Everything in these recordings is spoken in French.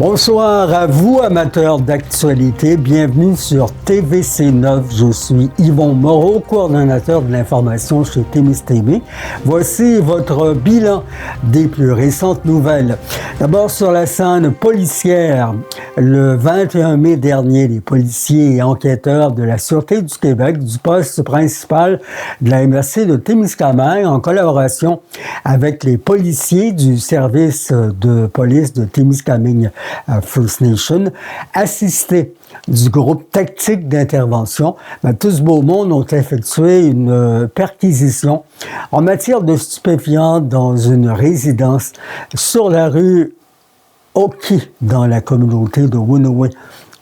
Bonsoir à vous, amateurs d'actualité. Bienvenue sur TVC9. Je suis Yvon Moreau, coordonnateur de l'information chez Témis TV. Voici votre bilan des plus récentes nouvelles. D'abord, sur la scène policière, le 21 mai dernier, les policiers et enquêteurs de la Sûreté du Québec, du poste principal de la MRC de Témiscamingue, en collaboration avec les policiers du service de police de Témiscamingue First Nation, assistés du groupe tactique d'intervention, tout ce beau monde ont effectué une perquisition en matière de stupéfiants dans une résidence sur la rue Oki, dans la communauté de Winoué.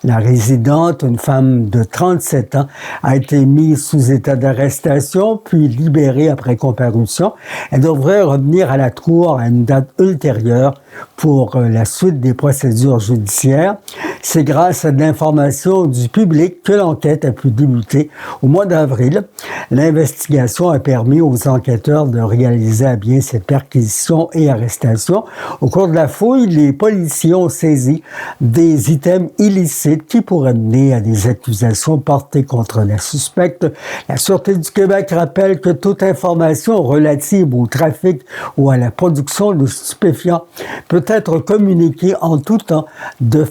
La résidente, une femme de 37 ans, a été mise sous état d'arrestation, puis libérée après comparution. Elle devrait revenir à la cour à une date ultérieure pour la suite des procédures judiciaires. C'est grâce à de l'information du public que l'enquête a pu débuter au mois d'avril. L'investigation a permis aux enquêteurs de réaliser à bien cette perquisition et arrestation. Au cours de la fouille, les policiers ont saisi des items illicites qui pourraient mener à des accusations portées contre la suspecte. La Sûreté du Québec rappelle que toute information relative au trafic ou à la production de stupéfiants peut être communiquée en tout temps de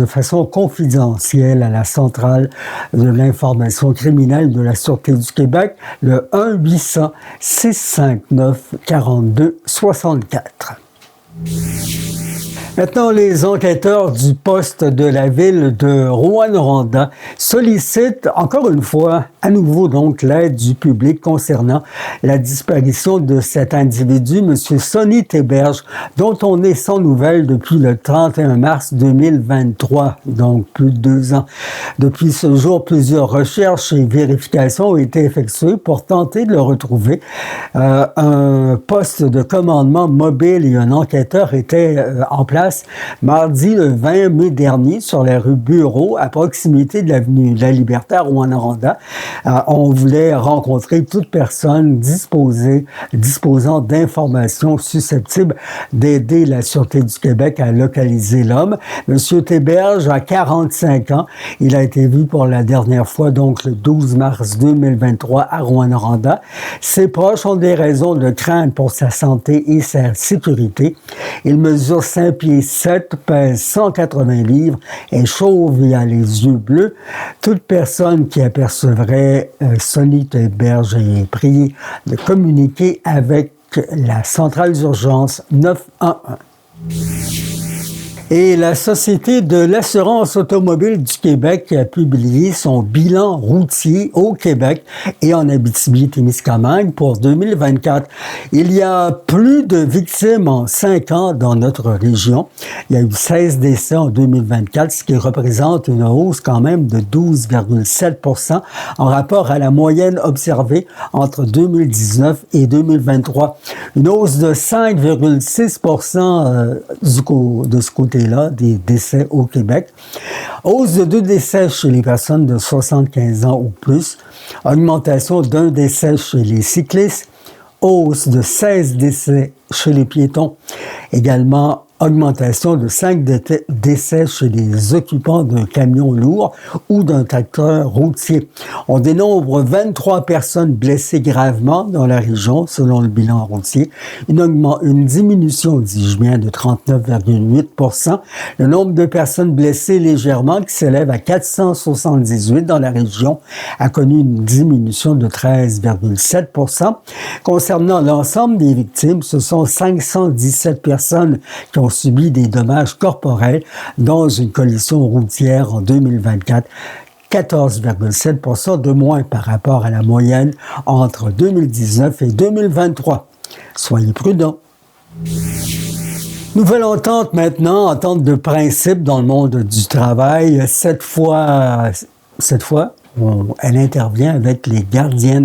façon confidentielle à la centrale de l'information criminelle de la Sûreté du Québec, le 1-800-659-4264. Maintenant, les enquêteurs du poste de la ville de Rouyn-Noranda sollicitent encore une fois, à nouveau donc, l'aide du public concernant la disparition de cet individu, M. Sonny Théberge, dont on est sans nouvelles depuis le 31 mars 2023, donc plus de 2 ans. Depuis ce jour, plusieurs recherches et vérifications ont été effectuées pour tenter de le retrouver. Un poste de commandement mobile et un enquêteur étaient en place mardi le 20 mai dernier sur la rue Bureau, à proximité de l'avenue de la Liberté à Rouyn-Noranda. On voulait rencontrer toute personne disposant d'informations susceptibles d'aider la Sûreté du Québec à localiser l'homme. Monsieur Théberge a 45 ans. Il a été vu pour la dernière fois, donc le 12 mars 2023 à Rouyn-Noranda. Ses proches ont des raisons de craindre pour sa santé et sa sécurité. Il mesure 5 pieds 7, pèse 180 livres, est chauve et a les yeux bleus. Toute personne qui apercevrait Sonny Théberge est priée de communiquer avec la centrale d'urgence 911. Et la Société de l'assurance automobile du Québec a publié son bilan routier au Québec et en Abitibi-Témiscamingue pour 2024. Il y a plus de victimes en 5 ans dans notre région. Il y a eu 16 décès en 2024, ce qui représente une hausse quand même de 12,7% en rapport à la moyenne observée entre 2019 et 2023. Une hausse de 5,6% de ce côté des décès au Québec. Hausse de 2 décès chez les personnes de 75 ans ou plus. Augmentation d'1 décès chez les cyclistes. Hausse de 16 décès chez les piétons. Également, augmentation de 5 décès chez les occupants d'un camion lourd ou d'un tracteur routier. On dénombre 23 personnes blessées gravement dans la région, selon le bilan routier. Une diminution, dis-je bien, de 39,8%. Le nombre de personnes blessées légèrement, qui s'élève à 478 dans la région, a connu une diminution de 13,7%. Concernant l'ensemble des victimes, ce sont 517 personnes qui ont subi des dommages corporels dans une collision routière en 2024, 14,7% de moins par rapport à la moyenne entre 2019 et 2023. Soyez prudents. Nouvelle entente maintenant, entente de principe dans le monde du travail. Cette fois, elle intervient avec les gardiens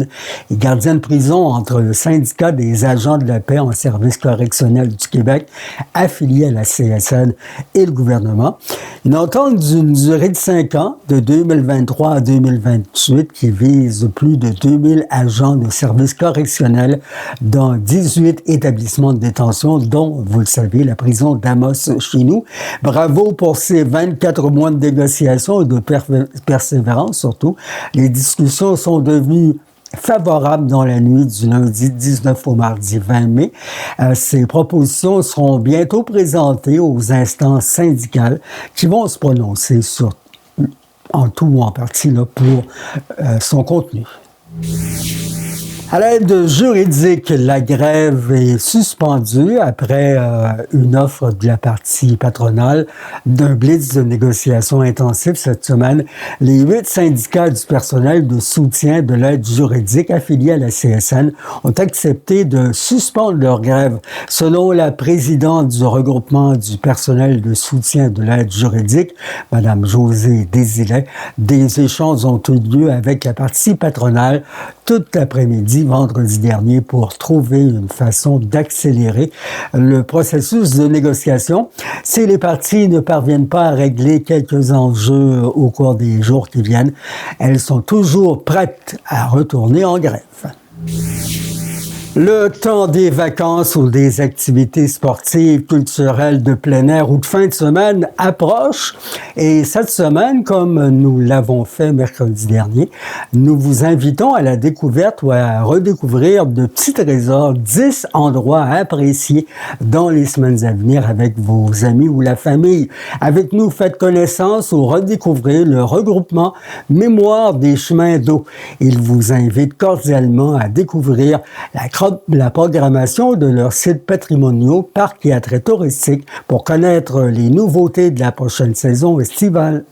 de prison entre le syndicat des agents de la paix en service correctionnel du Québec, affilié à la CSN, et le gouvernement. Une entente d'une durée de 5 ans, de 2023 à 2028, qui vise plus de 2000 agents de services correctionnels dans 18 établissements de détention, dont, vous le savez, la prison d'Amos chez nous. Bravo pour ces 24 mois de négociations et de persévérance, surtout. Les discussions sont devenues favorable dans la nuit du lundi 19 au mardi 20 mai. Ces propositions seront bientôt présentées aux instances syndicales qui vont se prononcer en tout ou en partie pour son contenu. À l'aide juridique, la grève est suspendue après une offre de la partie patronale d'un blitz de négociation intensif cette semaine. Les 8 syndicats du personnel de soutien de l'aide juridique affiliés à la CSN ont accepté de suspendre leur grève. Selon la présidente du regroupement du personnel de soutien de l'aide juridique, Mme Josée Désilet, des échanges ont eu lieu avec la partie patronale toute l'après-midi vendredi dernier pour trouver une façon d'accélérer le processus de négociation. Si les parties ne parviennent pas à régler quelques enjeux au cours des jours qui viennent, elles sont toujours prêtes à retourner en grève. Le temps des vacances ou des activités sportives, culturelles de plein air ou de fin de semaine approche. Et cette semaine, comme nous l'avons fait mercredi dernier, nous vous invitons à la découverte ou à redécouvrir de petits trésors, 10 endroits à apprécier dans les semaines à venir avec vos amis ou la famille. Avec nous, faites connaissance ou redécouvrez le regroupement Mémoire des chemins d'eau. Il vous invite cordialement à découvrir la programmation de leurs sites patrimoniaux, parcs et attraits touristiques pour connaître les nouveautés de la prochaine saison estivale.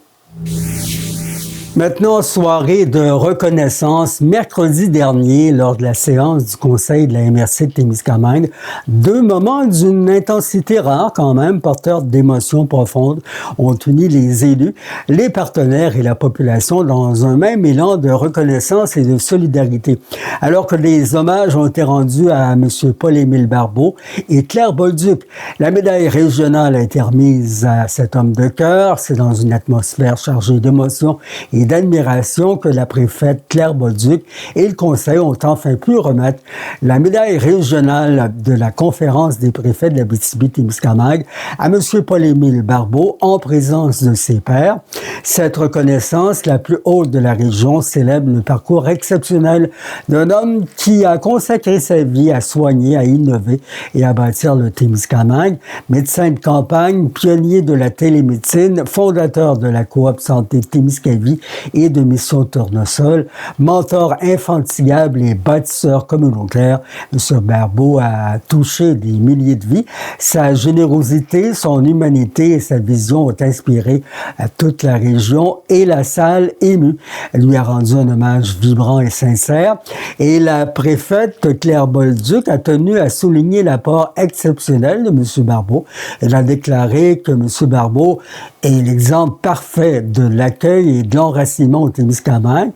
Maintenant, soirée de reconnaissance. Mercredi dernier, lors de la séance du Conseil de la MRC de Témiscamingue, 2 moments d'une intensité rare quand même, porteurs d'émotions profondes, ont uni les élus, les partenaires et la population dans un même élan de reconnaissance et de solidarité. Alors que les hommages ont été rendus à M. Paul-Émile Barbeau et Claire Bolduc, la médaille régionale a été remise à cet homme de cœur. C'est dans une atmosphère chargée d'émotions et d'admiration que la préfète Claire Bolduc et le conseil ont enfin pu remettre la médaille régionale de la conférence des préfets de l'Abitibi-Témiscamingue à M. Paul-Émile Barbeau en présence de ses pairs. Cette reconnaissance, la plus haute de la région, célèbre le parcours exceptionnel d'un homme qui a consacré sa vie à soigner, à innover et à bâtir le Témiscamingue. Médecin de campagne, pionnier de la télémédecine, fondateur de la coop santé Témiscavie et de Mission Tournesol, mentor infatigable et bâtisseur communautaire, M. Barbeau a touché des milliers de vies. Sa générosité, son humanité et sa vision ont inspiré à toute la région et la salle émue. Elle lui a rendu un hommage vibrant et sincère. Et la préfète Claire Bolduc a tenu à souligner l'apport exceptionnel de M. Barbeau. Elle a déclaré que M. Barbeau est l'exemple parfait de l'accueil et de l'enracinement au Témiscamingue,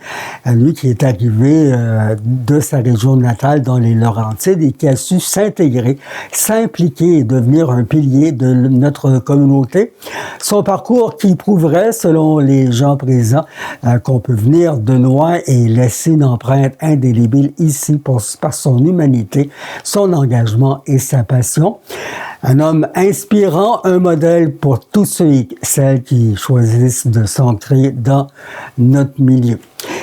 lui qui est arrivé de sa région natale dans les Laurentides et qui a su s'intégrer, s'impliquer et devenir un pilier de notre communauté. Son parcours qui prouverait, selon les gens présents, qu'on peut venir de loin et laisser une empreinte indélébile ici par son humanité, son engagement et sa passion. Un homme inspirant, un modèle pour tous ceux et celles qui choisissent de s'ancrer dans notre milieu.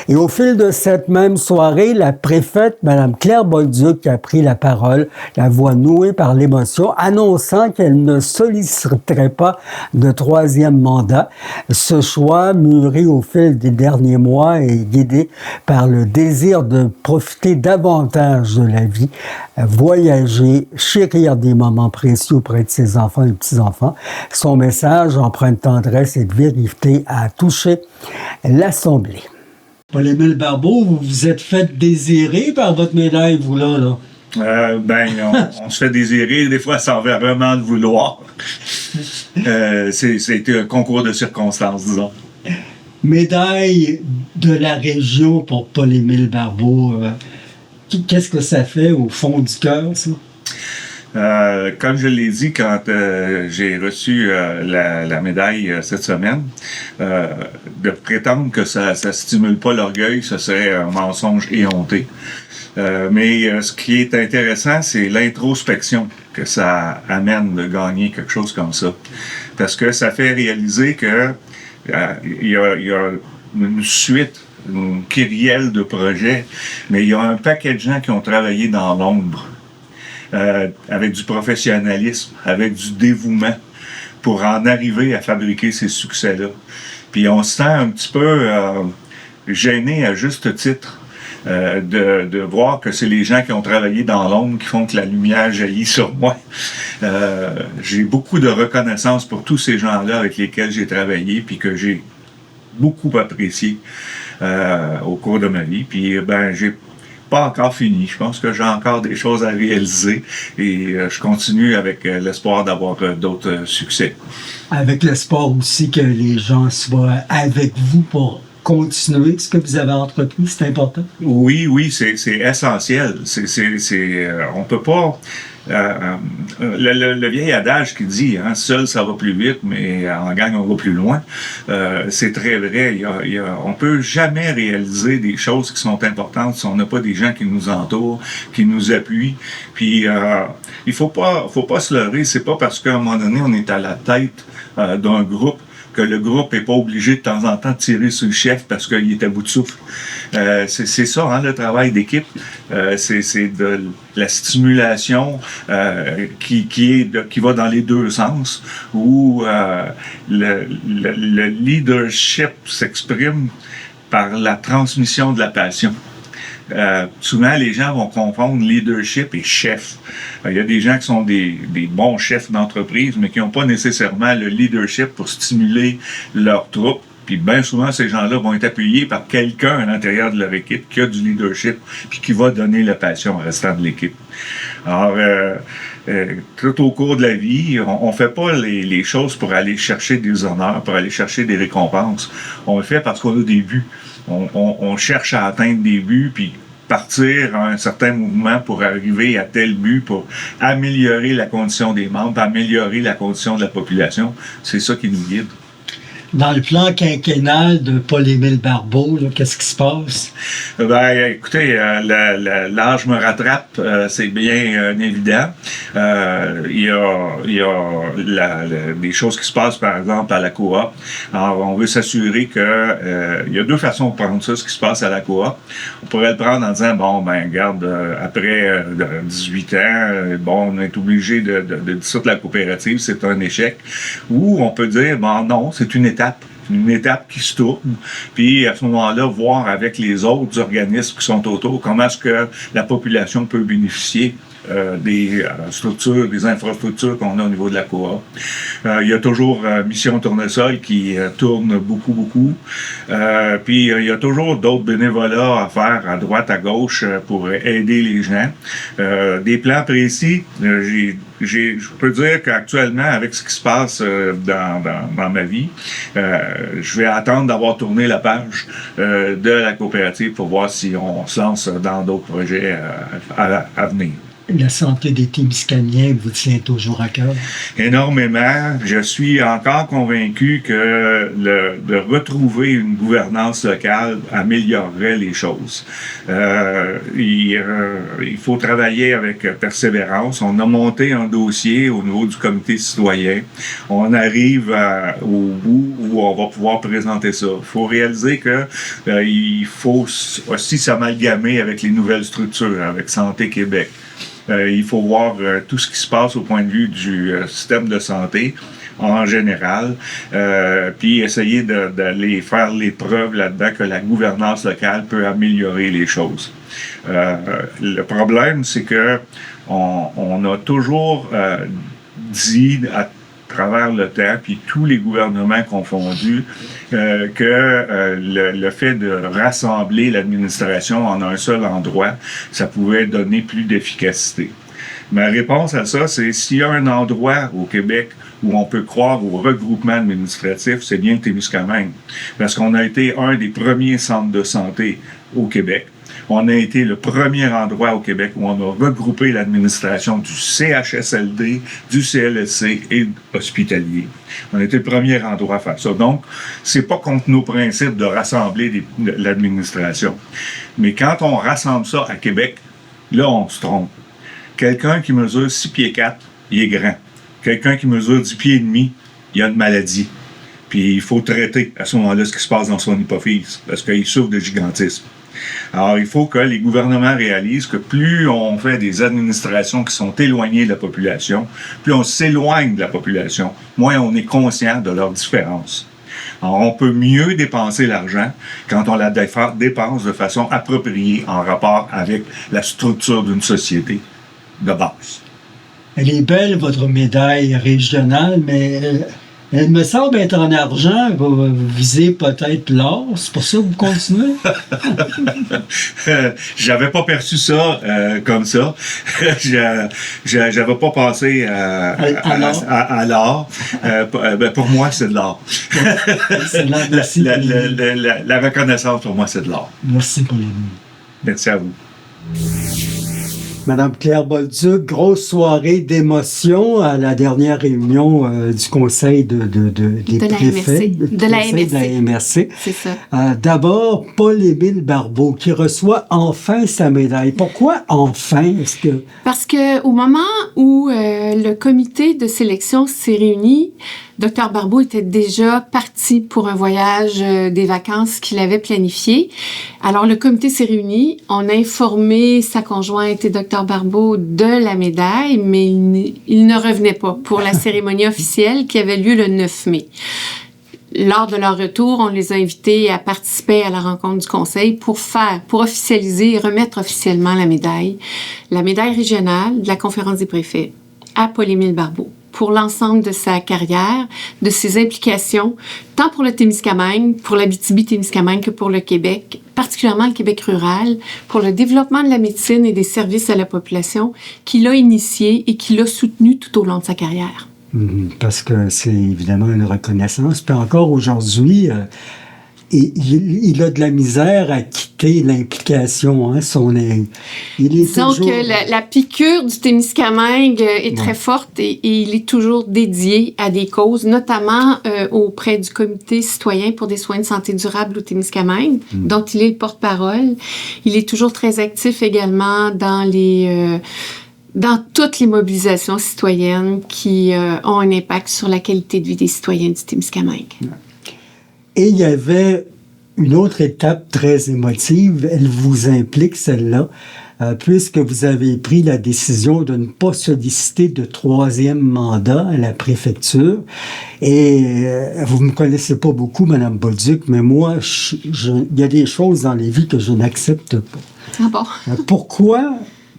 Et au fil de cette même soirée, la préfète, Mme Claire Bolduc, a pris la parole, la voix nouée par l'émotion, annonçant qu'elle ne solliciterait pas de 3e mandat. Ce choix, mûri au fil des derniers mois et guidé par le désir de profiter davantage de la vie, voyager, chérir des moments précieux auprès de ses enfants et petits-enfants. Son message, empreint de tendresse et de vérité, a touché l'Assemblée. Paul-Émile Barbeau, vous vous êtes fait désirer par votre médaille, vous là? On se fait désirer, des fois sans vraiment le vouloir. C'était un concours de circonstances, disons. Médaille de la région pour Paul-Émile Barbeau. Qu'est-ce que ça fait au fond du cœur, ça? Comme je l'ai dit quand j'ai reçu la médaille cette semaine, de prétendre que ça stimule pas l'orgueil, ce serait un mensonge éhonté. Mais ce qui est intéressant, c'est l'introspection que ça amène de gagner quelque chose comme ça. Parce que ça fait réaliser que il y a une suite, une kyrielle de projets, mais il y a un paquet de gens qui ont travaillé dans l'ombre, avec du professionnalisme, avec du dévouement, pour en arriver à fabriquer ces succès-là. Puis on se sent un petit peu gêné à juste titre de voir que c'est les gens qui ont travaillé dans l'ombre qui font que la lumière jaillit sur moi. J'ai beaucoup de reconnaissance pour tous ces gens-là avec lesquels j'ai travaillé puis que j'ai beaucoup apprécié au cours de ma vie. Puis j'ai pas encore fini. Je pense que j'ai encore des choses à réaliser et je continue avec l'espoir d'avoir d'autres succès. Avec l'espoir aussi que les gens soient avec vous pour continuer ce que vous avez entrepris, c'est important? Oui, c'est essentiel. On peut pas... le vieil adage qui dit seul ça va plus vite, mais en gang on va plus loin, c'est très vrai. On peut jamais réaliser des choses qui sont importantes si on n'a pas des gens qui nous entourent, qui nous appuient. Puis il faut pas se leurrer. C'est pas parce qu'à un moment donné on est à la tête d'un groupe que le groupe n'est pas obligé de temps en temps de tirer sur le chef parce qu'il est à bout de souffle. C'est ça, le travail d'équipe. C'est de la stimulation qui va dans les deux sens, où le leadership s'exprime par la transmission de la passion. Souvent, les gens vont confondre leadership et chef. Il y a des gens qui sont des bons chefs d'entreprise, mais qui n'ont pas nécessairement le leadership pour stimuler leur troupe. Puis bien souvent, ces gens-là vont être appuyés par quelqu'un à l'intérieur de leur équipe qui a du leadership puis qui va donner la passion au restant de l'équipe. Alors, tout au cours de la vie, on fait pas les choses pour aller chercher des honneurs, pour aller chercher des récompenses. On le fait parce qu'on a des buts. On cherche à atteindre des buts, puis partir à un certain mouvement pour arriver à tel but, pour améliorer la condition des membres, améliorer la condition de la population. C'est ça qui nous guide. Dans le plan quinquennal de Paul-Émile Barbeau, qu'est-ce qui se passe? Écoutez, l'âge me rattrape, c'est bien évident. Il y a des choses qui se passent, par exemple, à la coop. Alors, on veut s'assurer que il y a deux façons de prendre ça, ce qui se passe à la coop. On pourrait le prendre en disant, regarde, après 18 ans, on est obligé de dissoudre la coopérative, c'est un échec. Ou on peut dire, non, c'est une étape qui se tourne, puis à ce moment-là, voir avec les autres organismes qui sont autour comment est-ce que la population peut bénéficier des structures, des infrastructures qu'on a au niveau de la coop. Il y a toujours Mission Tournesol qui tourne beaucoup. Puis il y a toujours d'autres bénévolats à faire à droite, à gauche pour aider les gens. Des plans précis, je peux dire qu'actuellement, avec ce qui se passe dans ma vie, je vais attendre d'avoir tourné la page de la coopérative pour voir si on se lance dans d'autres projets à venir. La santé des Témiscaminais vous tient toujours à cœur? Énormément. Je suis encore convaincu que de retrouver une gouvernance locale améliorerait les choses. Il faut travailler avec persévérance. On a monté un dossier au niveau du comité citoyen. On arrive au bout où on va pouvoir présenter ça. Il faut réaliser que il faut aussi s'amalgamer avec les nouvelles structures, avec Santé Québec. Il faut voir tout ce qui se passe au point de vue du système de santé en général, puis essayer d'aller faire les preuves là-dedans que la gouvernance locale peut améliorer les choses. Le problème, c'est que on a toujours dit à travers le temps, puis tous les gouvernements confondus, que le fait de rassembler l'administration en un seul endroit, ça pouvait donner plus d'efficacité. Ma réponse à ça, c'est s'il y a un endroit au Québec où on peut croire au regroupement administratif, c'est bien Témiscamingue. Parce qu'on a été un des premiers centres de santé au Québec. On a été le premier endroit au Québec où on a regroupé l'administration du CHSLD, du CLSC et hospitalier. On a été le premier endroit à faire ça. Donc, c'est pas contre nos principes de rassembler l'administration. Mais quand on rassemble ça à Québec, là, on se trompe. Quelqu'un qui mesure 6 pieds 4, il est grand. Quelqu'un qui mesure 10 pieds et demi, il a une maladie. Puis il faut traiter à ce moment-là ce qui se passe dans son hypophyse, parce qu'il souffre de gigantisme. Alors, il faut que les gouvernements réalisent que plus on fait des administrations qui sont éloignées de la population, plus on s'éloigne de la population, moins on est conscient de leurs différences. Alors, on peut mieux dépenser l'argent quand on la dépense de façon appropriée en rapport avec la structure d'une société de base. Elle est belle, votre médaille régionale, mais elle me semble être en argent. Vous visez peut-être l'or. C'est pour ça que vous continuez? J'avais pas perçu ça comme ça. J'avais pas pensé à l'or. Pour moi, c'est de l'or. C'est de l'or. Merci. La reconnaissance, pour moi, c'est de l'or. Merci pour les mots. Merci à vous. Madame Claire Bolduc, grosse soirée d'émotion à la dernière réunion du conseil des préfets. De la MRC. C'est ça. D'abord, Paul-Émile Barbeau, qui reçoit enfin sa médaille. Pourquoi enfin? Parce qu'au moment où le comité de sélection s'est réuni, Dr Barbeau était déjà parti pour un voyage des vacances qu'il avait planifié. Alors, le comité s'est réuni. On a informé sa conjointe et Dr Barbeau de la médaille, mais il ne revenait pas pour la cérémonie officielle qui avait lieu le 9 mai. Lors de leur retour, on les a invités à participer à la rencontre du conseil pour officialiser et remettre officiellement la médaille régionale de la conférence des préfets à Paul-Émile Barbeau, pour l'ensemble de sa carrière, de ses implications, tant pour le Témiscamingue, pour l'Abitibi-Témiscamingue que pour le Québec, particulièrement le Québec rural, pour le développement de la médecine et des services à la population, qu'il a initié et qu'il a soutenu tout au long de sa carrière. Parce que c'est évidemment une reconnaissance. Puis encore aujourd'hui, il a de la misère à quitter l'implication. Disons que la piqûre du Témiscamingue est très forte et il est toujours dédié à des causes, notamment auprès du comité citoyen pour des soins de santé durable au Témiscamingue, dont il est le porte-parole. Il est toujours très actif également dans toutes les mobilisations citoyennes qui ont un impact sur la qualité de vie des citoyens du Témiscamingue. Et il y avait une autre étape très émotive, elle vous implique celle-là, puisque vous avez pris la décision de ne pas solliciter de troisième mandat à la préfecture. Et vous ne me connaissez pas beaucoup, Mme Bolduc, mais moi, il y a des choses dans les vies que je n'accepte pas. Ah bon?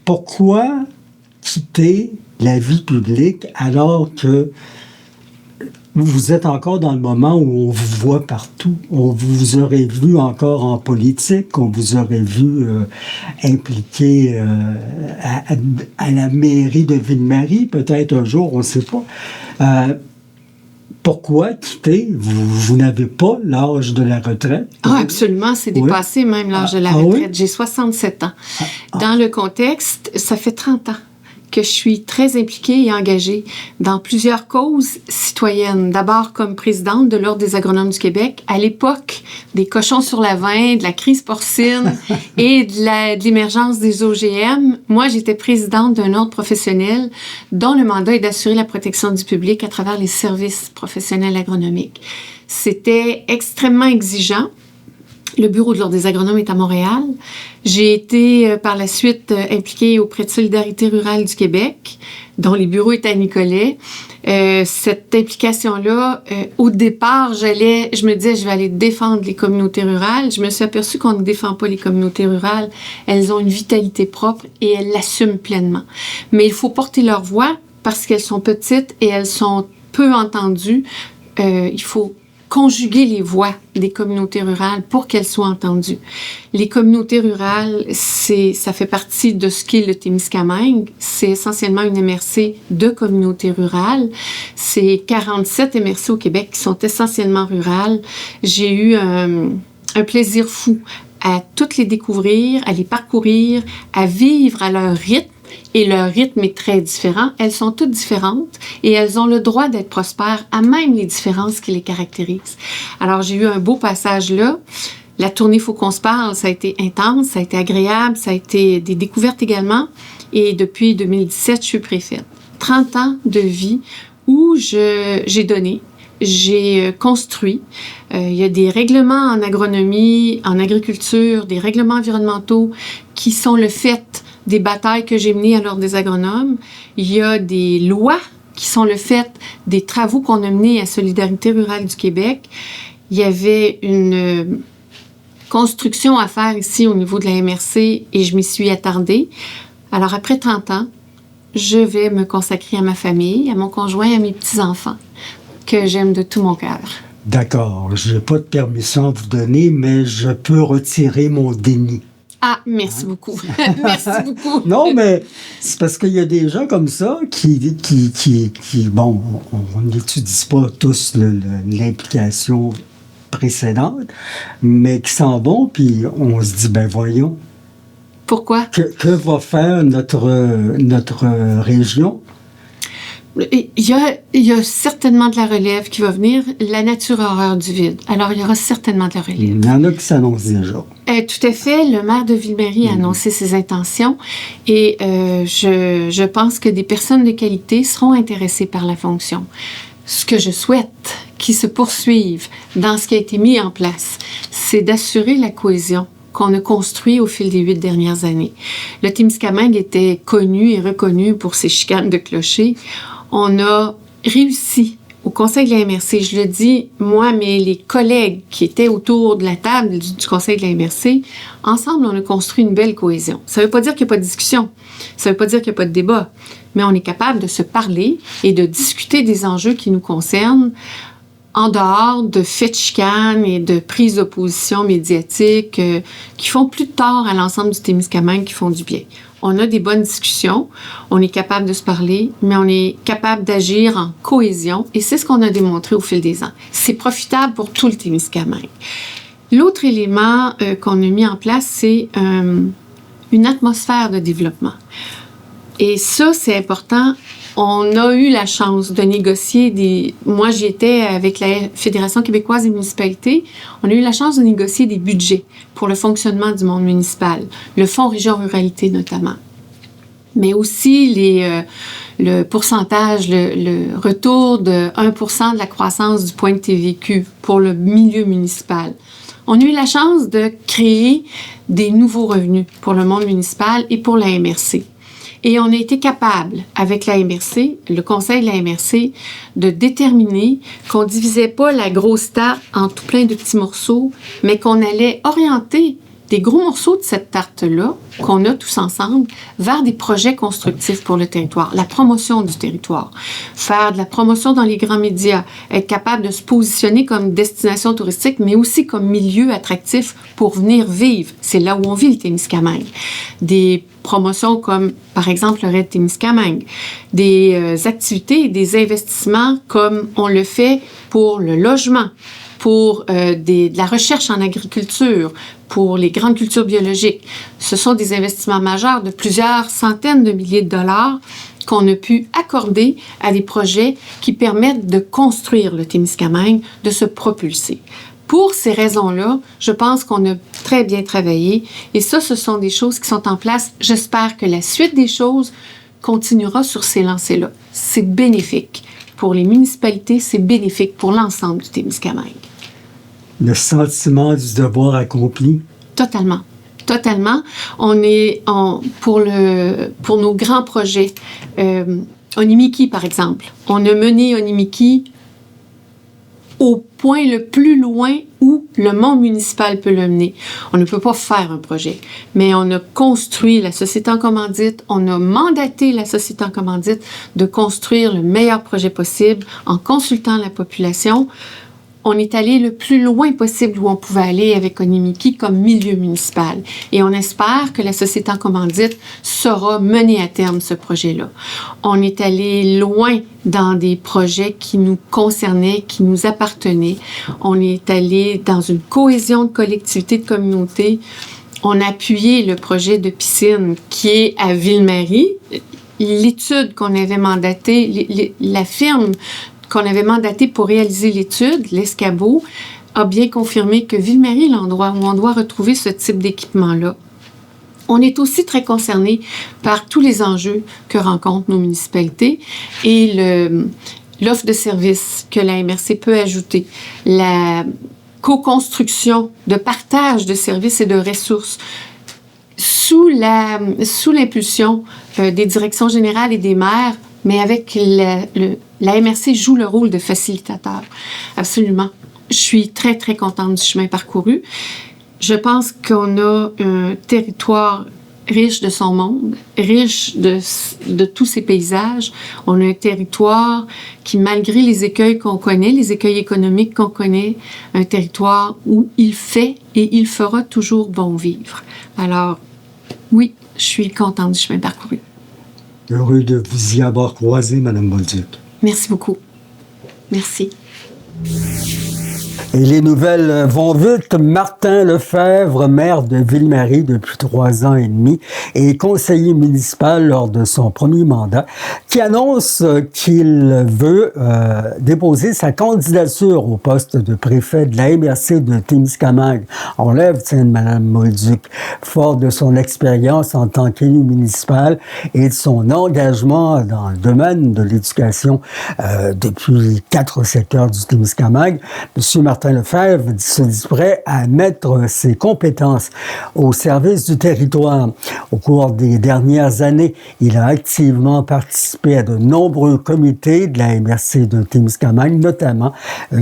Pourquoi quitter la vie publique alors que vous êtes encore dans le moment où on vous voit partout? On vous aurait vu encore en politique, on vous aurait vu impliqué à la mairie de Ville-Marie, peut-être un jour, on ne sait pas. Pourquoi quitter? Vous n'avez pas l'âge de la retraite? Ah, absolument, c'est dépassé même l'âge de la retraite. Oui? J'ai 67 ans. Dans le contexte, ça fait 30 ans que je suis très impliquée et engagée dans plusieurs causes citoyennes. D'abord comme présidente de l'Ordre des agronomes du Québec, à l'époque des cochons sur la vin, de la crise porcine et de l'émergence des OGM. Moi, j'étais présidente d'un ordre professionnel dont le mandat est d'assurer la protection du public à travers les services professionnels agronomiques. C'était extrêmement exigeant. Le bureau de l'Ordre des agronomes est à Montréal. J'ai été par la suite impliquée auprès de Solidarité rurale du Québec, dont les bureaux étaient à Nicolet. Cette implication-là, au départ, je me disais, je vais aller défendre les communautés rurales. Je me suis aperçue qu'on ne défend pas les communautés rurales. Elles ont une vitalité propre et elles l'assument pleinement. Mais il faut porter leur voix parce qu'elles sont petites et elles sont peu entendues. Il faut conjuguer les voix des communautés rurales pour qu'elles soient entendues. Les communautés rurales, ça fait partie de ce qu'est le Témiscamingue. C'est essentiellement une MRC de communautés rurales. C'est 47 MRC au Québec qui sont essentiellement rurales. J'ai eu un plaisir fou à toutes les découvrir, à les parcourir, à vivre à leur rythme. Et leur rythme est très différent. Elles sont toutes différentes et elles ont le droit d'être prospères à même les différences qui les caractérisent. Alors, j'ai eu un beau passage là. La tournée Faut qu'on se parle, ça a été intense, ça a été agréable, ça a été des découvertes également. Et depuis 2017, je suis préfète. 30 ans de vie où j'ai donné, j'ai construit. Il y a des règlements en agronomie, en agriculture, des règlements environnementaux qui sont le fait des batailles que j'ai menées à l'Ordre des agronomes. Il y a des lois qui sont le fait des travaux qu'on a menés à Solidarité rurale du Québec. Il y avait une construction à faire ici au niveau de la MRC et je m'y suis attardée. Alors, après 30 ans, je vais me consacrer à ma famille, à mon conjoint, à mes petits-enfants, que j'aime de tout mon cœur. D'accord. Je n'ai pas de permission à vous donner, mais je peux retirer mon déni. Ah, merci beaucoup. Merci beaucoup. Non, mais c'est parce qu'il y a des gens comme ça qui bon, on n'étudie pas tous l'implication précédente, mais qui s'en vont, puis on se dit, ben voyons. Pourquoi? Que va faire notre région? Il y a certainement de la relève qui va venir. La nature a horreur du vide. Alors, il y aura certainement de la relève. Il y en a qui s'annoncent déjà. Tout à fait. Le maire de Ville-Marie a annoncé ses intentions et je pense que des personnes de qualité seront intéressées par la fonction. Ce que je souhaite qu'ils se poursuivent dans ce qui a été mis en place, c'est d'assurer la cohésion qu'on a construit au fil des 8 dernières années. Le Témiscamingue était connu et reconnu pour ses chicanes de clochers. On a réussi au Conseil de la MRC, je le dis moi, mais les collègues qui étaient autour de la table du Conseil de la MRC, ensemble, on a construit une belle cohésion. Ça ne veut pas dire qu'il n'y a pas de discussion, ça ne veut pas dire qu'il n'y a pas de débat, mais on est capable de se parler et de discuter des enjeux qui nous concernent en dehors de faits de chicane et de prises d'opposition médiatiques qui font plus de tort à l'ensemble du Témiscamingue, qui font du bien. On a des bonnes discussions, on est capable de se parler, mais on est capable d'agir en cohésion et c'est ce qu'on a démontré au fil des ans. C'est profitable pour tout le Témiscamingue. L'autre élément qu'on a mis en place, c'est une atmosphère de développement. Et ça, c'est important. On a eu la chance de négocier moi, j'y étais avec la Fédération québécoise des municipalités. On a eu la chance de négocier des budgets pour le fonctionnement du monde municipal, le Fonds Région Ruralité notamment. Mais aussi le pourcentage, le retour de 1% de la croissance du point de TVQ pour le milieu municipal. On a eu la chance de créer des nouveaux revenus pour le monde municipal et pour la MRC. Et on a été capable, avec la MRC, le conseil de la MRC, de déterminer qu'on ne divisait pas la grosse tarte en tout plein de petits morceaux, mais qu'on allait orienter des gros morceaux de cette tarte-là, qu'on a tous ensemble, vers des projets constructifs pour le territoire, la promotion du territoire, faire de la promotion dans les grands médias, être capable de se positionner comme destination touristique, mais aussi comme milieu attractif pour venir vivre. C'est là où on vit le Témiscamingue. Des promotions comme, par exemple, le Raid Témiscamingue, des activités et des investissements comme on le fait pour le logement, pour de la recherche en agriculture, pour les grandes cultures biologiques. Ce sont des investissements majeurs de plusieurs centaines de milliers de dollars qu'on a pu accorder à des projets qui permettent de construire le Témiscamingue, de se propulser. Pour ces raisons-là, je pense qu'on a très bien travaillé et ça, ce sont des choses qui sont en place. J'espère que la suite des choses continuera sur ces lancers-là. C'est bénéfique pour les municipalités, c'est bénéfique pour l'ensemble du Témiscamingue. Le sentiment du devoir accompli? Totalement. Totalement. Pour nos grands projets, Onimiki, par exemple, on a mené Onimiki au point le plus loin où le monde municipal peut le mener. On ne peut pas faire un projet, mais on a construit la société en commandite, on a mandaté la société en commandite de construire le meilleur projet possible en consultant la population. on est allé le plus loin possible où on pouvait aller avec Onimiki comme milieu municipal. Et on espère que la société en commandite saura mener à terme ce projet-là. On est allé loin dans des projets qui nous concernaient, qui nous appartenaient. On est allé dans une cohésion de collectivité, de communauté. On a appuyé le projet de piscine qui est à Ville-Marie. L'étude qu'on avait mandatée, la firme qu'on avait mandatée pour réaliser l'étude, l'Escabeau, a bien confirmé que Ville-Marie est l'endroit où on doit retrouver ce type d'équipement-là. On est aussi très concerné par tous les enjeux que rencontrent nos municipalités et l'offre de services que la MRC peut ajouter, la co-construction de partage de services et de ressources sous l'impulsion des directions générales et des maires, mais avec la MRC joue le rôle de facilitateur. Absolument. Je suis très, très contente du chemin parcouru. Je pense qu'on a un territoire riche de son monde, riche de tous ses paysages. On a un territoire qui, malgré les écueils qu'on connaît, les écueils économiques qu'on connaît, un territoire où il fait et il fera toujours bon vivre. Alors, oui, je suis contente du chemin parcouru. Heureux de vous y avoir croisé, Mme Bolduc. Merci beaucoup. Merci. Et les nouvelles vont vite. Martin Lefebvre, maire de Ville-Marie depuis 3 ans et demi et conseiller municipal lors de son premier mandat, qui annonce qu'il veut déposer sa candidature au poste de préfet de la MRC de Témiscamingue. On lève, tiens, Mme Bolduc, fort de son expérience en tant qu'élu municipal et de son engagement dans le domaine de l'éducation depuis 4 secteurs du Témiscamingue. M. Martin Lefebvre se dit prêt à mettre ses compétences au service du territoire. Au cours des dernières années, il a activement participé à de nombreux comités de la MRC de Témiscamingue, notamment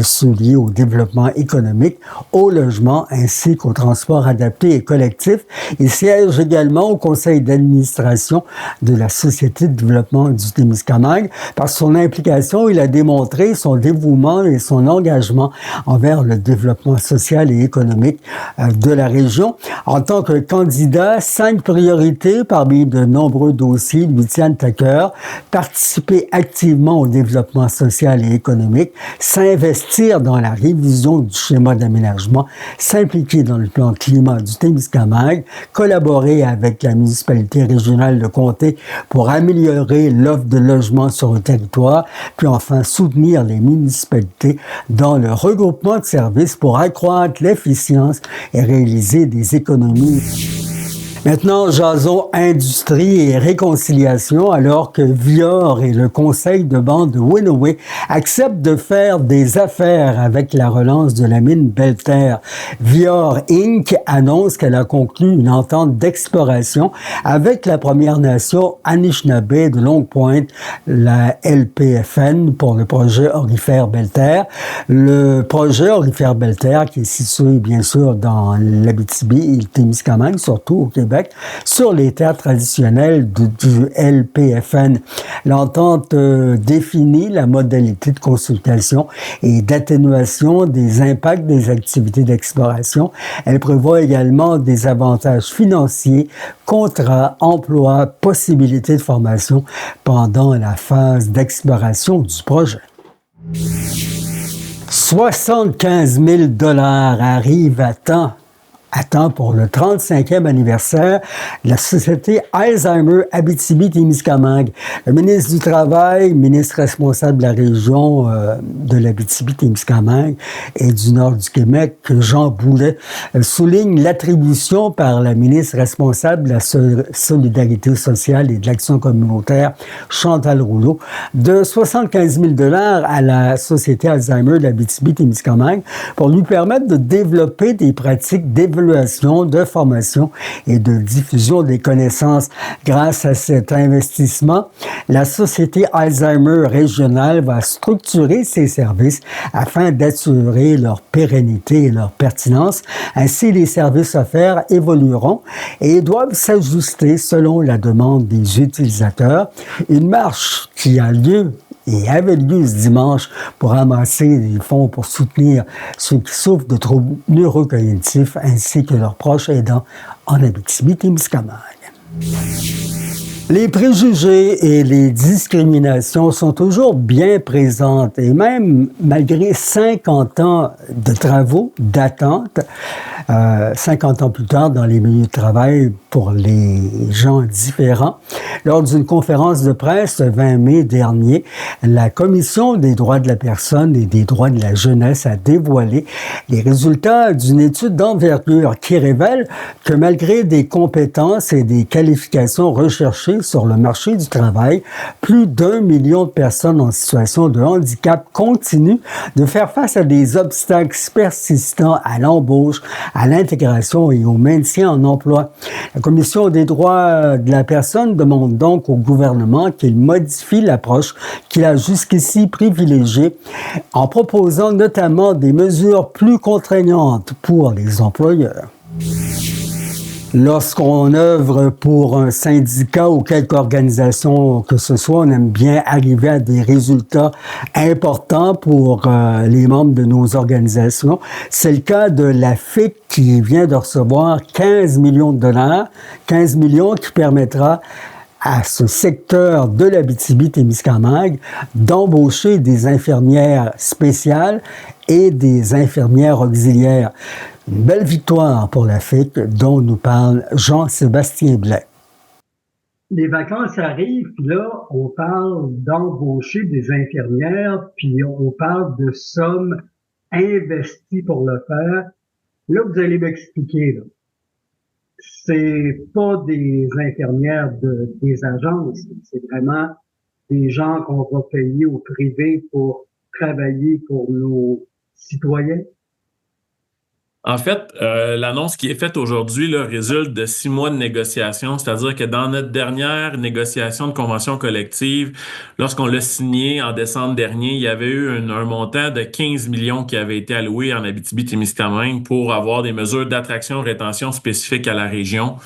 ceux liés au développement économique, au logement ainsi qu'au transport adapté et collectif. Il siège également au conseil d'administration de la Société de développement du Témiscamingue. Par son implication, il a démontré son dévouement et son engagement envers le développement social et économique de la région. En tant que candidat, 5 priorités parmi de nombreux dossiers lui tiennent à cœur. Participer activement au développement social et économique, s'investir dans la révision du schéma d'aménagement, s'impliquer dans le plan climat du Témiscamingue, collaborer avec la municipalité régionale de Comté pour améliorer l'offre de logement sur le territoire, puis enfin soutenir les municipalités dans le regroupement de services pour accroître l'efficience et réaliser des économies. Maintenant, jason industrie et réconciliation, alors que Vior et le conseil de bande de Winoway acceptent de faire des affaires avec la relance de la mine Belle-Terre. Vior Inc. annonce qu'elle a conclu une entente d'exploration avec la Première Nation Anishinaabe de Longue-Pointe, la LPFN, pour le projet Aurifère Belle-Terre. Le projet Aurifère Belle-Terre, qui est situé bien sûr dans l'Abitibi et le Témiscamingue, surtout au Québec, sur les terres traditionnelles du LPFN. L'entente définit la modalité de consultation et d'atténuation des impacts des activités d'exploration. Elle prévoit également des avantages financiers, contrats, emplois, possibilités de formation pendant la phase d'exploration du projet. 75 000 $ arrivent à temps pour le 35e anniversaire de la Société Alzheimer Abitibi-Témiscamingue. Le ministre du Travail, ministre responsable de la région de l'Abitibi-Témiscamingue et du Nord du Québec, Jean Boulet, souligne l'attribution par la ministre responsable de la Solidarité sociale et de l'Action communautaire, Chantal Rouleau, de 75 000 $ à la Société Alzheimer de l'Abitibi-Témiscamingue pour lui permettre de développer des pratiques d'évaluation, de formation et de diffusion des connaissances. Grâce à cet investissement, la Société Alzheimer régionale va structurer ses services afin d'assurer leur pérennité et leur pertinence. Ainsi, les services offerts évolueront et doivent s'ajuster selon la demande des utilisateurs. Une marche qui a lieu et avait lieu ce dimanche pour amasser des fonds pour soutenir ceux qui souffrent de troubles neurocognitifs ainsi que leurs proches aidants en Abitibi-Témiscamingue. Les préjugés et les discriminations sont toujours bien présentes et même malgré 50 ans de travaux, d'attente, 50 ans plus tard dans les milieux de travail pour les gens différents. Lors d'une conférence de presse le 20 mai dernier, la Commission des droits de la personne et des droits de la jeunesse a dévoilé les résultats d'une étude d'envergure qui révèle que malgré des compétences et des qualifications recherchées sur le marché du travail, plus d'1 million de personnes en situation de handicap continuent de faire face à des obstacles persistants à l'embauche, à l'intégration et au maintien en emploi. La Commission des droits de la personne demande donc au gouvernement qu'il modifie l'approche qu'il a jusqu'ici privilégiée en proposant notamment des mesures plus contraignantes pour les employeurs. Lorsqu'on œuvre pour un syndicat ou quelque organisation que ce soit, on aime bien arriver à des résultats importants pour les membres de nos organisations. C'est le cas de la FIC qui vient de recevoir 15 millions de dollars, 15 millions qui permettra à ce secteur de l'Abitibi-Témiscamingue d'embaucher des infirmières spéciales et des infirmières auxiliaires. Une belle victoire pour la FIC dont nous parle Jean-Sébastien Blais. Les vacances arrivent, puis là, on parle d'embaucher des infirmières, puis on parle de sommes investies pour le faire. Là, vous allez m'expliquer, là. C'est pas des infirmières des agences, c'est vraiment des gens qu'on va payer au privé pour travailler pour nos citoyens. En fait, l'annonce qui est faite aujourd'hui là, résulte de 6 mois de négociations, c'est-à-dire que dans notre dernière négociation de convention collective, lorsqu'on l'a signé en décembre dernier, il y avait eu un montant de 15 millions qui avait été alloué en Abitibi-Témiscamingue pour avoir des mesures d'attraction-rétention spécifiques à la région.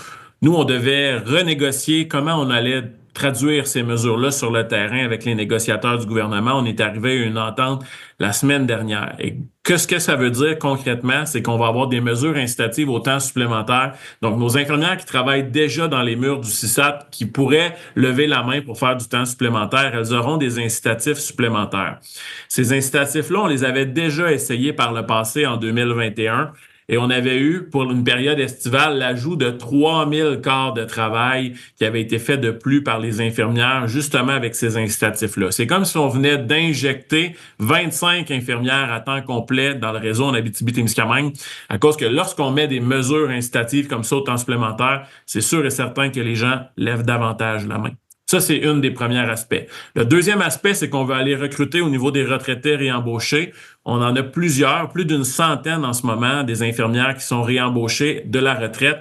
Nous, on devait renégocier comment on allait traduire ces mesures-là sur le terrain avec les négociateurs du gouvernement. On est arrivé à une entente la semaine dernière. Et qu'est-ce que ça veut dire concrètement? C'est qu'on va avoir des mesures incitatives au temps supplémentaire. Donc, nos infirmières qui travaillent déjà dans les murs du CISAT, qui pourraient lever la main pour faire du temps supplémentaire, elles auront des incitatifs supplémentaires. Ces incitatifs-là, on les avait déjà essayés par le passé en 2021. Et on avait eu, pour une période estivale, l'ajout de 3000 quarts de travail qui avait été fait de plus par les infirmières, justement avec ces incitatifs-là. C'est comme si on venait d'injecter 25 infirmières à temps complet dans le réseau en Abitibi-Témiscamingue, à cause que lorsqu'on met des mesures incitatives comme ça au temps supplémentaire, c'est sûr et certain que les gens lèvent davantage la main. Ça, c'est un des premiers aspects. Le deuxième aspect, c'est qu'on va aller recruter au niveau des retraités réembauchés. On en a plusieurs, plus d'une centaine en ce moment, des infirmières qui sont réembauchées de la retraite,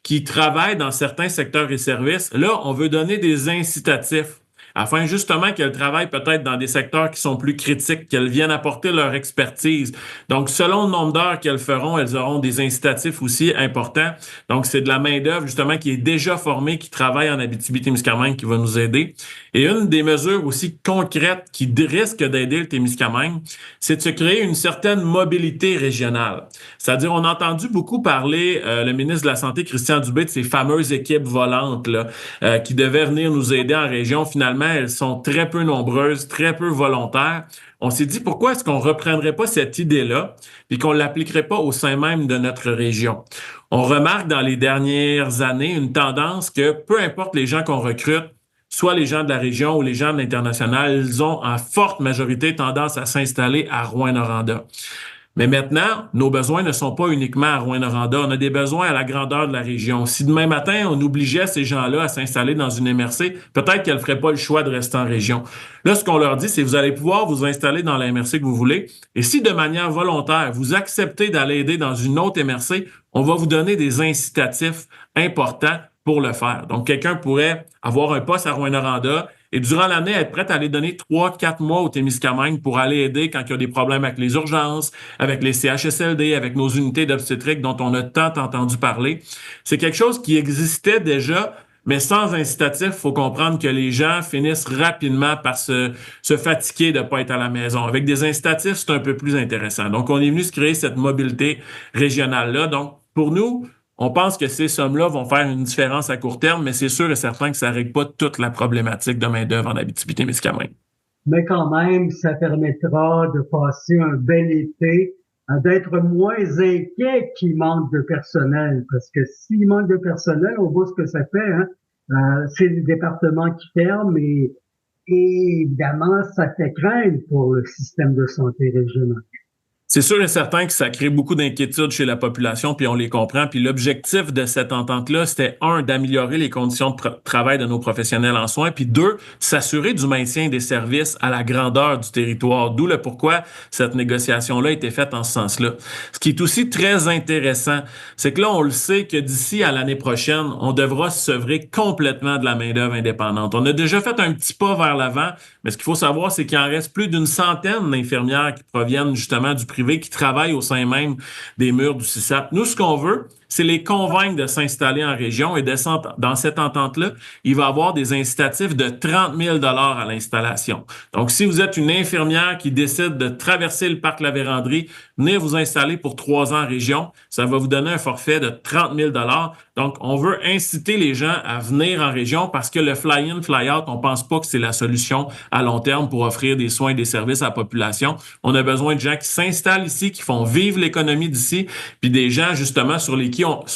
qui travaillent dans certains secteurs et services. Là, on veut donner des incitatifs afin justement qu'elles travaillent peut-être dans des secteurs qui sont plus critiques, qu'elles viennent apporter leur expertise. Donc, selon le nombre d'heures qu'elles feront, elles auront des incitatifs aussi importants. Donc, c'est de la main-d'œuvre justement qui est déjà formée, qui travaille en Abitibi-Témiscamingue, qui va nous aider. Et une des mesures aussi concrètes qui risque d'aider le Témiscamingue, c'est de se créer une certaine mobilité régionale. C'est-à-dire, on a entendu beaucoup parler, le ministre de la Santé, Christian Dubé, de ces fameuses équipes volantes là, qui devaient venir nous aider en région. Finalement, elles sont très peu nombreuses, très peu volontaires. On s'est dit, pourquoi est-ce qu'on reprendrait pas cette idée-là et qu'on l'appliquerait pas au sein même de notre région? On remarque dans les dernières années une tendance que peu importe les gens qu'on recrute, soit les gens de la région ou les gens de l'international, ils ont en forte majorité tendance à s'installer à Rouyn-Noranda. Mais maintenant, nos besoins ne sont pas uniquement à Rouyn-Noranda. On a des besoins à la grandeur de la région. Si demain matin, on obligeait ces gens-là à s'installer dans une MRC, peut-être qu'elles ne feraient pas le choix de rester en région. Là, ce qu'on leur dit, c'est que vous allez pouvoir vous installer dans la MRC que vous voulez. Et si de manière volontaire, vous acceptez d'aller aider dans une autre MRC, on va vous donner des incitatifs importants pour le faire. Donc, quelqu'un pourrait avoir un poste à Rouyn-Noranda et durant l'année, être prête à aller donner 3-4 mois au Témiscamingue pour aller aider quand il y a des problèmes avec les urgences, avec les CHSLD, avec nos unités d'obstétrique dont on a tant entendu parler. C'est quelque chose qui existait déjà, Mais sans incitatif, il faut comprendre que les gens finissent rapidement par se fatiguer de ne pas être à la maison. Avec des incitatifs, c'est un peu plus intéressant. Donc, on est venu se créer cette mobilité régionale-là. Donc, pour nous, on pense que ces sommes-là vont faire une différence à court terme, mais c'est sûr et certain que ça ne règle pas toute la problématique de main-d'œuvre en Abitibi-Témiscamingue. Mais quand même, ça permettra de passer un bel été, d'être moins inquiet qu'il manque de personnel. Parce que s'il manque de personnel, on voit ce que ça fait. Hein? C'est les départements qui ferment et évidemment, ça fait craindre pour le système de santé régional. C'est sûr et certain que ça crée beaucoup d'inquiétudes chez la population, puis on les comprend. Puis l'objectif de cette entente-là, c'était d'améliorer les conditions de travail de nos professionnels en soins, puis deux, s'assurer du maintien des services à la grandeur du territoire, d'où le pourquoi cette négociation-là a été faite en ce sens-là. Ce qui est aussi très intéressant, c'est que là, on le sait que d'ici à l'année prochaine, on devra se sevrer complètement de la main-d'œuvre indépendante. On a déjà fait un petit pas vers l'avant, mais ce qu'il faut savoir, c'est qu'il en reste plus d'une centaine d'infirmières qui proviennent justement du privé, qui travaillent au sein même des murs du CISAP. Nous, ce qu'on veut, c'est les convaincre de s'installer en région et dans cette entente-là, il va y avoir des incitatifs de 30 000 $ à l'installation. Donc, si vous êtes une infirmière qui décide de traverser le parc La Vérandrie, venir vous installer pour 3 ans en région, ça va vous donner un forfait de 30 000 $. Donc, on veut inciter les gens à venir en région parce que le fly-in, fly-out, on pense pas que c'est la solution à long terme pour offrir des soins et des services à la population. On a besoin de gens qui s'installent ici, qui font vivre l'économie d'ici, puis des gens, justement, sur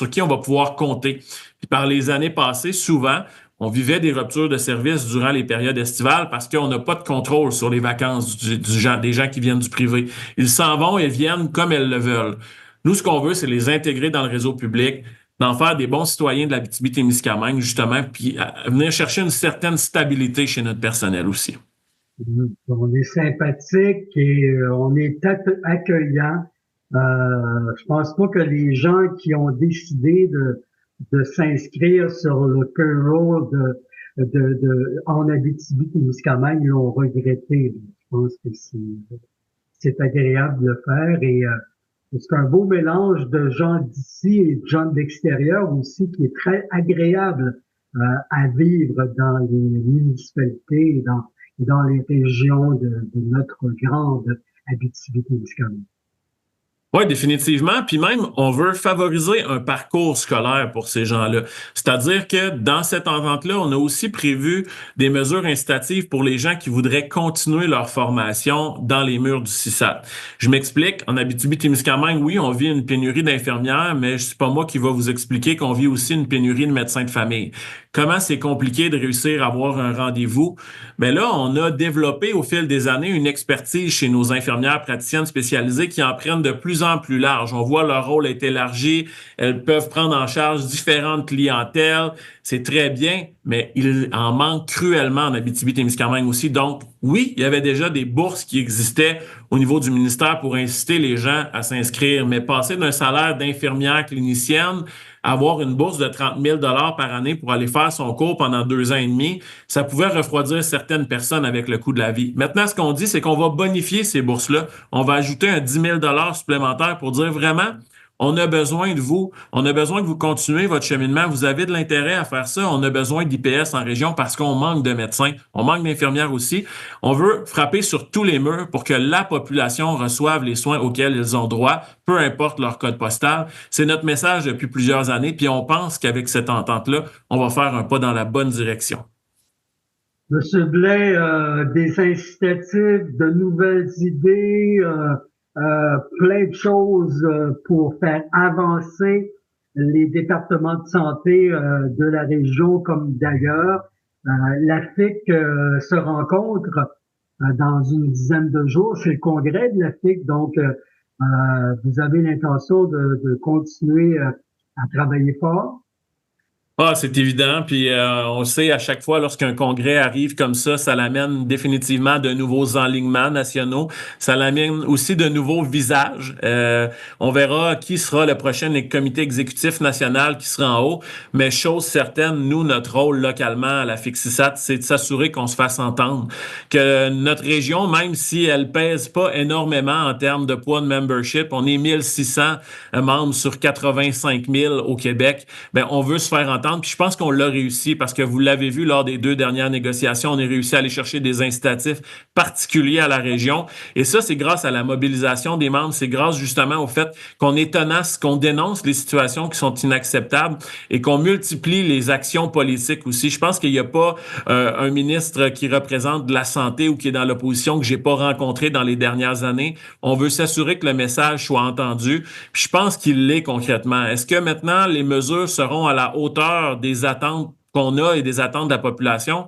qui on va pouvoir compter. Puis par les années passées, souvent, on vivait des ruptures de services durant les périodes estivales parce qu'on n'a pas de contrôle sur les vacances des gens qui viennent du privé. Ils s'en vont et viennent comme elles le veulent. Nous, ce qu'on veut, c'est les intégrer dans le réseau public, d'en faire des bons citoyens de l'Abitibi-Témiscamingue, justement, puis venir chercher une certaine stabilité chez notre personnel aussi. On est sympathique et on est accueillant. Je pense pas que les gens qui ont décidé de s'inscrire sur le payroll en Abitibi-Témiscamingue l'ont regretté. Je pense que c'est agréable de le faire et c'est un beau mélange de gens d'ici et de gens de l'extérieur aussi qui est très agréable à vivre dans les municipalités et dans les régions de notre grande Abitibi-Témiscamingue. Oui, définitivement. Puis même, on veut favoriser un parcours scolaire pour ces gens-là. C'est-à-dire que dans cette entente-là, on a aussi prévu des mesures incitatives pour les gens qui voudraient continuer leur formation dans les murs du CISAT. Je m'explique. En Abitibi-Témiscamingue, oui, on vit une pénurie d'infirmières, mais c'est pas moi qui va vous expliquer qu'on vit aussi une pénurie de médecins de famille. Comment c'est compliqué de réussir à avoir un rendez-vous? Mais là, on a développé au fil des années une expertise chez nos infirmières praticiennes spécialisées qui en prennent de plus en plus large. On voit leur rôle est élargi. Elles peuvent prendre en charge différentes clientèles. C'est très bien, mais il en manque cruellement en Abitibi-Témiscamingue aussi. Donc, oui, il y avait déjà des bourses qui existaient au niveau du ministère pour inciter les gens à s'inscrire, mais passer d'un salaire d'infirmière clinicienne avoir une bourse de 30 000 $ par année pour aller faire son cours pendant 2 ans et demi, ça pouvait refroidir certaines personnes avec le coût de la vie. Maintenant, ce qu'on dit, c'est qu'on va bonifier ces bourses-là. On va ajouter un 10 000 $ supplémentaire pour dire vraiment, on a besoin de vous. On a besoin que vous continuez votre cheminement. Vous avez de l'intérêt à faire ça. On a besoin d'IPS en région parce qu'on manque de médecins. On manque d'infirmières aussi. On veut frapper sur tous les murs pour que la population reçoive les soins auxquels ils ont droit, peu importe leur code postal. C'est notre message depuis plusieurs années. Puis on pense qu'avec cette entente-là, on va faire un pas dans la bonne direction. Monsieur Blais, des incitatifs, de nouvelles idées, plein de choses pour faire avancer les départements de santé de la région comme d'ailleurs. L'AFIC se rencontre dans une dizaine de jours. C'est le congrès de l'AFIC, donc vous avez l'intention de continuer à travailler fort. Ah, c'est évident. Puis on sait à chaque fois lorsqu'un congrès arrive comme ça l'amène définitivement de nouveaux enlignements nationaux. Ça l'amène aussi de nouveaux visages. On verra qui sera le prochain comité exécutif national qui sera en haut. Mais chose certaine, nous, notre rôle localement à la FIC-CISAT, c'est de s'assurer qu'on se fasse entendre. Que notre région, même si elle pèse pas énormément en termes de poids de membership, on est 1600 membres sur 85 000 au Québec, ben on veut se faire entendre d'entente. Puis je pense qu'on l'a réussi parce que vous l'avez vu lors des 2 dernières négociations, on a réussi à aller chercher des incitatifs particuliers à la région. Et ça, c'est grâce à la mobilisation des membres. C'est grâce justement au fait qu'on est tenace, qu'on dénonce les situations qui sont inacceptables et qu'on multiplie les actions politiques aussi. Je pense qu'il n'y a pas un ministre qui représente de la santé ou qui est dans l'opposition que j'ai pas rencontré dans les dernières années. On veut s'assurer que le message soit entendu. Puis je pense qu'il l'est concrètement. Est-ce que maintenant les mesures seront à la hauteur des attentes qu'on a et des attentes de la population?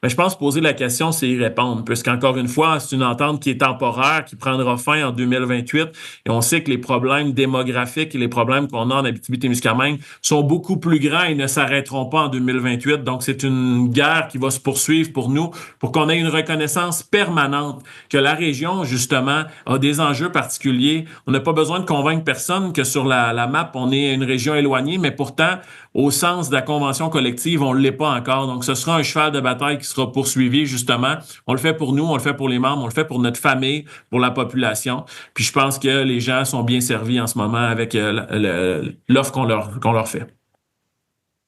Mais je pense poser la question, c'est y répondre, puisqu'encore une fois, c'est une entente qui est temporaire, qui prendra fin en 2028, et on sait que les problèmes démographiques et les problèmes qu'on a en Abitibi-Témiscamingue sont beaucoup plus grands et ne s'arrêteront pas en 2028. Donc, c'est une guerre qui va se poursuivre pour nous, pour qu'on ait une reconnaissance permanente que la région, justement, a des enjeux particuliers. On n'a pas besoin de convaincre personne que sur la map, on est une région éloignée, mais pourtant, au sens de la convention collective, on ne l'est pas encore. Donc, ce sera un cheval de bataille qui sera poursuivi, justement. On le fait pour nous, on le fait pour les membres, on le fait pour notre famille, pour la population. Puis je pense que les gens sont bien servis en ce moment avec l'offre qu'on leur fait.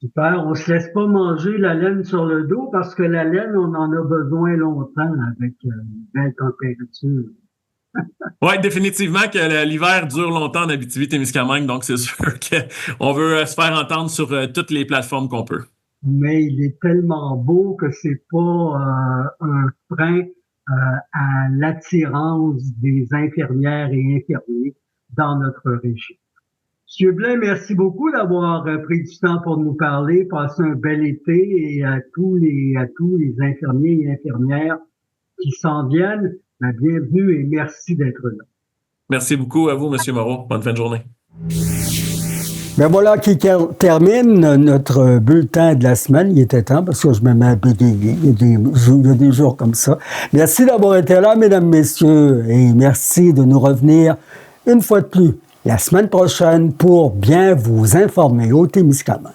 Super. On se laisse pas manger la laine sur le dos parce que la laine, on en a besoin longtemps avec une belle température. Oui, définitivement que l'hiver dure longtemps en Abitibi-Témiscamingue, donc c'est sûr qu'on veut se faire entendre sur toutes les plateformes qu'on peut. Mais il est tellement beau que c'est pas un frein à l'attirance des infirmières et infirmiers dans notre région. Monsieur Blais, merci beaucoup d'avoir pris du temps pour nous parler. Passez un bel été et à tous les infirmiers et infirmières qui s'en viennent, bienvenue et merci d'être là. Merci beaucoup à vous, M. Moreau. Bonne fin de journée. Ben voilà qui termine notre bulletin de la semaine. Il était temps parce que je me mets à bégayer. Il y a des jours comme ça. Merci d'avoir été là, mesdames, messieurs, et merci de nous revenir une fois de plus la semaine prochaine pour bien vous informer au Témiscamingue.